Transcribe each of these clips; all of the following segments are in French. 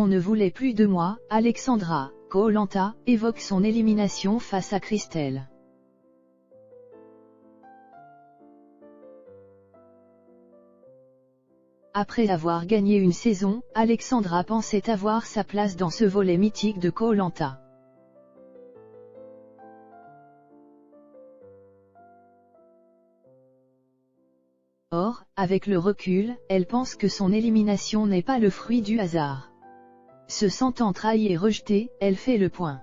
On ne voulait plus de moi, Alexandra. Koh-Lanta évoque son élimination face à Christelle. Après avoir gagné une saison, Alexandra pensait avoir sa place dans ce volet mythique de Koh-Lanta. Or, avec le recul, elle pense que son élimination n'est pas le fruit du hasard. Se sentant trahie et rejetée, elle fait le point.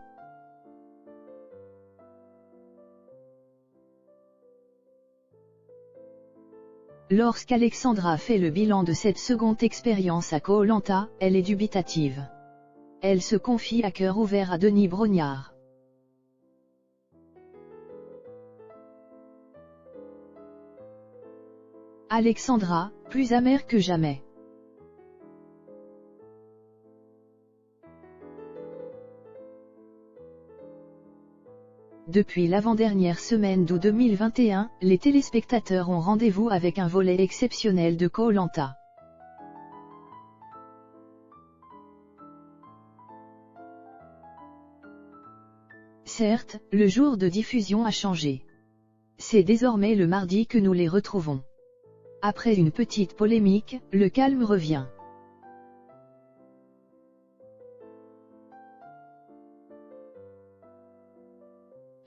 Lorsqu'Alexandra fait le bilan de cette seconde expérience à Koh-Lanta, elle est dubitative. Elle se confie à cœur ouvert à Denis Brognard. Alexandra, plus amère que jamais. Depuis l'avant-dernière semaine d'août 2021, les téléspectateurs ont rendez-vous avec un volet exceptionnel de Koh-Lanta. Certes, le jour de diffusion a changé. C'est désormais le mardi que nous les retrouvons. Après une petite polémique, le calme revient.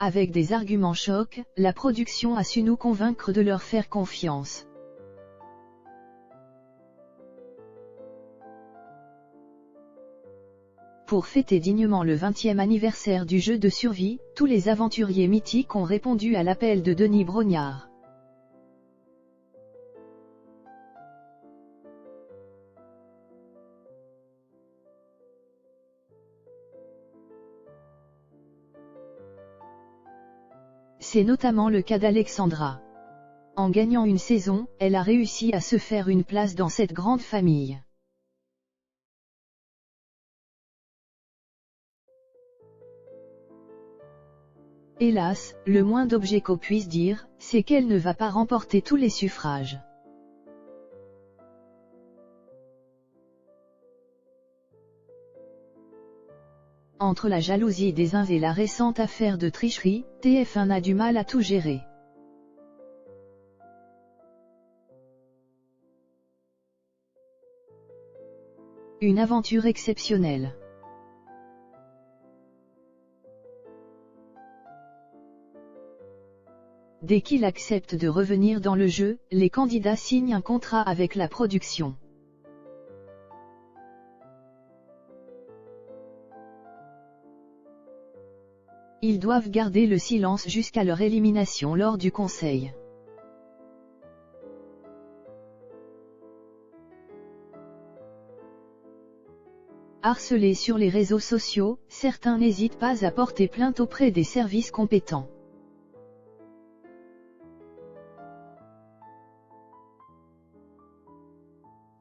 Avec des arguments chocs, la production a su nous convaincre de leur faire confiance. Pour fêter dignement le 20e anniversaire du jeu de survie, tous les aventuriers mythiques ont répondu à l'appel de Denis Brognard. C'est notamment le cas d'Alexandra. En gagnant une saison, elle a réussi à se faire une place dans cette grande famille. Hélas, le moins d'objet qu'on puisse dire, c'est qu'elle ne va pas remporter tous les suffrages. Entre la jalousie des uns et la récente affaire de tricherie, TF1 a du mal à tout gérer. Une aventure exceptionnelle. Dès qu'il accepte de revenir dans le jeu, les candidats signent un contrat avec la production. Ils doivent garder le silence jusqu'à leur élimination lors du conseil. Harcelés sur les réseaux sociaux, certains n'hésitent pas à porter plainte auprès des services compétents.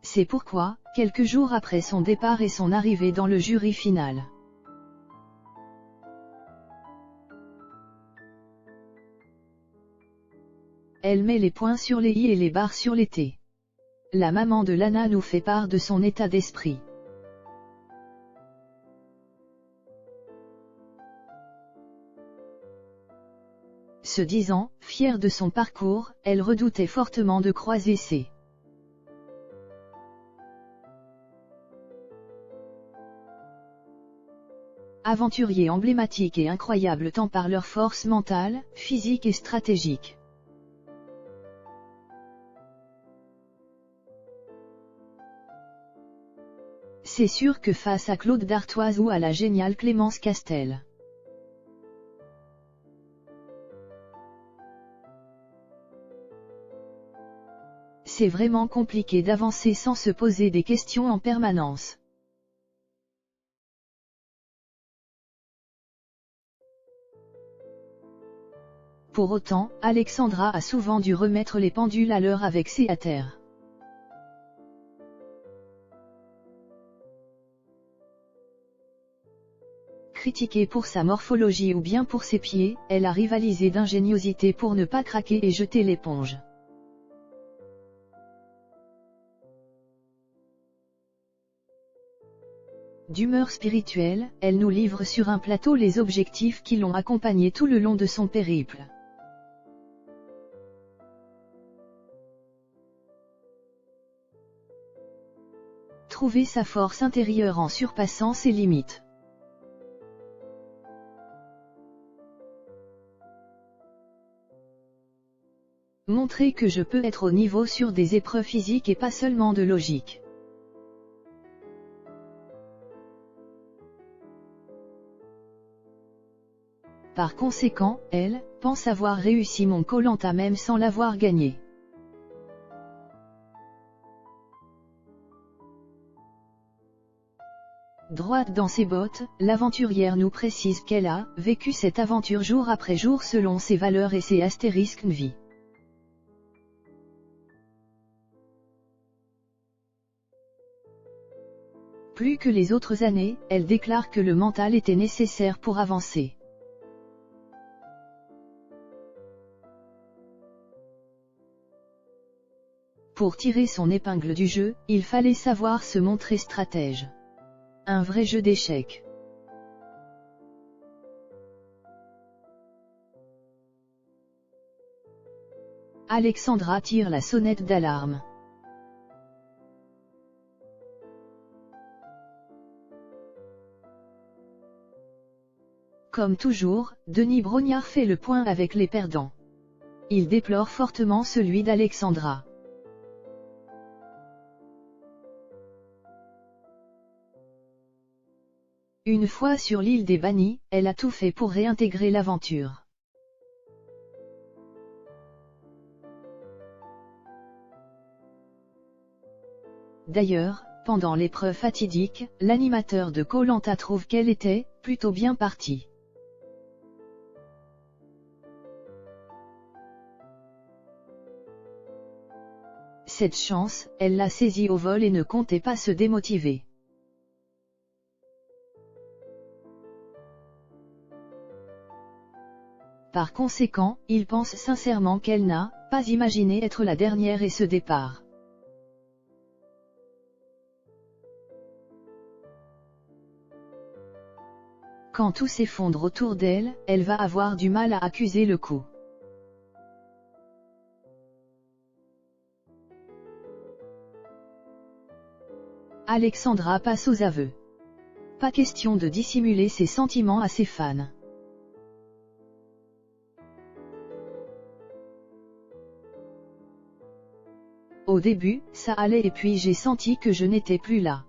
C'est pourquoi, quelques jours après son départ et son arrivée dans le jury final, elle met les points sur les i et les barres sur les t. La maman de Lana nous fait part de son état d'esprit. Se disant, fière de son parcours, elle redoutait fortement de croiser ses aventuriers emblématiques et incroyables tant par leur force mentale, physique et stratégique. C'est sûr que face à Claude Dartoise ou à la géniale Clémence Castel, c'est vraiment compliqué d'avancer sans se poser des questions en permanence. Pour autant, Alexandra a souvent dû remettre les pendules à l'heure avec ses haters. Critiquée pour sa morphologie ou bien pour ses pieds, elle a rivalisé d'ingéniosité pour ne pas craquer et jeter l'éponge. D'humeur spirituelle, elle nous livre sur un plateau les objectifs qui l'ont accompagnée tout le long de son périple. Trouver sa force intérieure en surpassant ses limites. Montrer que je peux être au niveau sur des épreuves physiques et pas seulement de logique. Par conséquent, elle pense avoir réussi mon Koh-Lanta même sans l'avoir gagné. Droite dans ses bottes, l'aventurière nous précise qu'elle a vécu cette aventure jour après jour selon ses valeurs et ses astérisques de vie. Plus que les autres années, elle déclare que le mental était nécessaire pour avancer. Pour tirer son épingle du jeu, il fallait savoir se montrer stratège. Un vrai jeu d'échecs. Alexandra tire la sonnette d'alarme. Comme toujours, Denis Brognard fait le point avec les perdants. Il déplore fortement celui d'Alexandra. Une fois sur l'île des bannis, elle a tout fait pour réintégrer l'aventure. D'ailleurs, pendant l'épreuve fatidique, l'animateur de Koh-Lanta trouve qu'elle était plutôt bien partie. Cette chance, elle l'a saisie au vol et ne comptait pas se démotiver. Par conséquent, il pense sincèrement qu'elle n'a pas imaginé être la dernière et ce départ. Quand tout s'effondre autour d'elle, elle va avoir du mal à accuser le coup. Alexandra passe aux aveux. Pas question de dissimuler ses sentiments à ses fans. Au début, ça allait et puis j'ai senti que je n'étais plus là.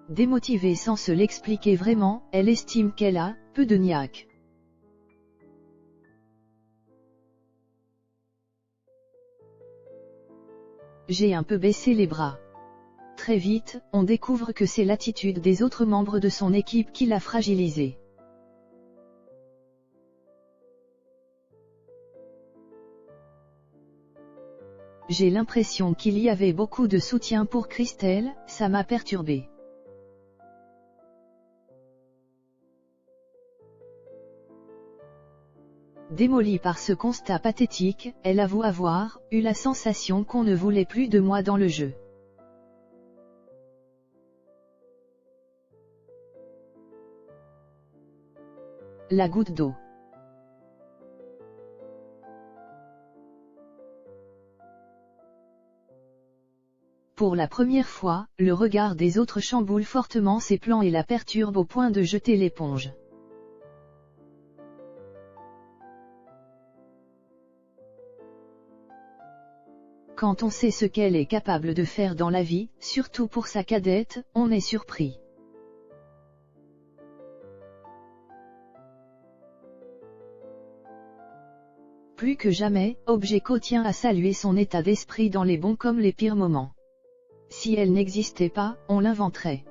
Démotivée sans se l'expliquer vraiment, elle estime qu'elle a peu de niaque. J'ai un peu baissé les bras. Très vite, on découvre que c'est l'attitude des autres membres de son équipe qui l'a fragilisée. J'ai l'impression qu'il y avait beaucoup de soutien pour Christelle, ça m'a perturbée. Démolie par ce constat pathétique, elle avoue avoir eu la sensation qu'on ne voulait plus de moi dans le jeu. La goutte d'eau. Pour la première fois, le regard des autres chamboule fortement ses plans et la perturbe au point de jeter l'éponge. Quand on sait ce qu'elle est capable de faire dans la vie, surtout pour sa cadette, on est surpris. Plus que jamais, Objeko tient à saluer son état d'esprit dans les bons comme les pires moments. Si elle n'existait pas, on l'inventerait.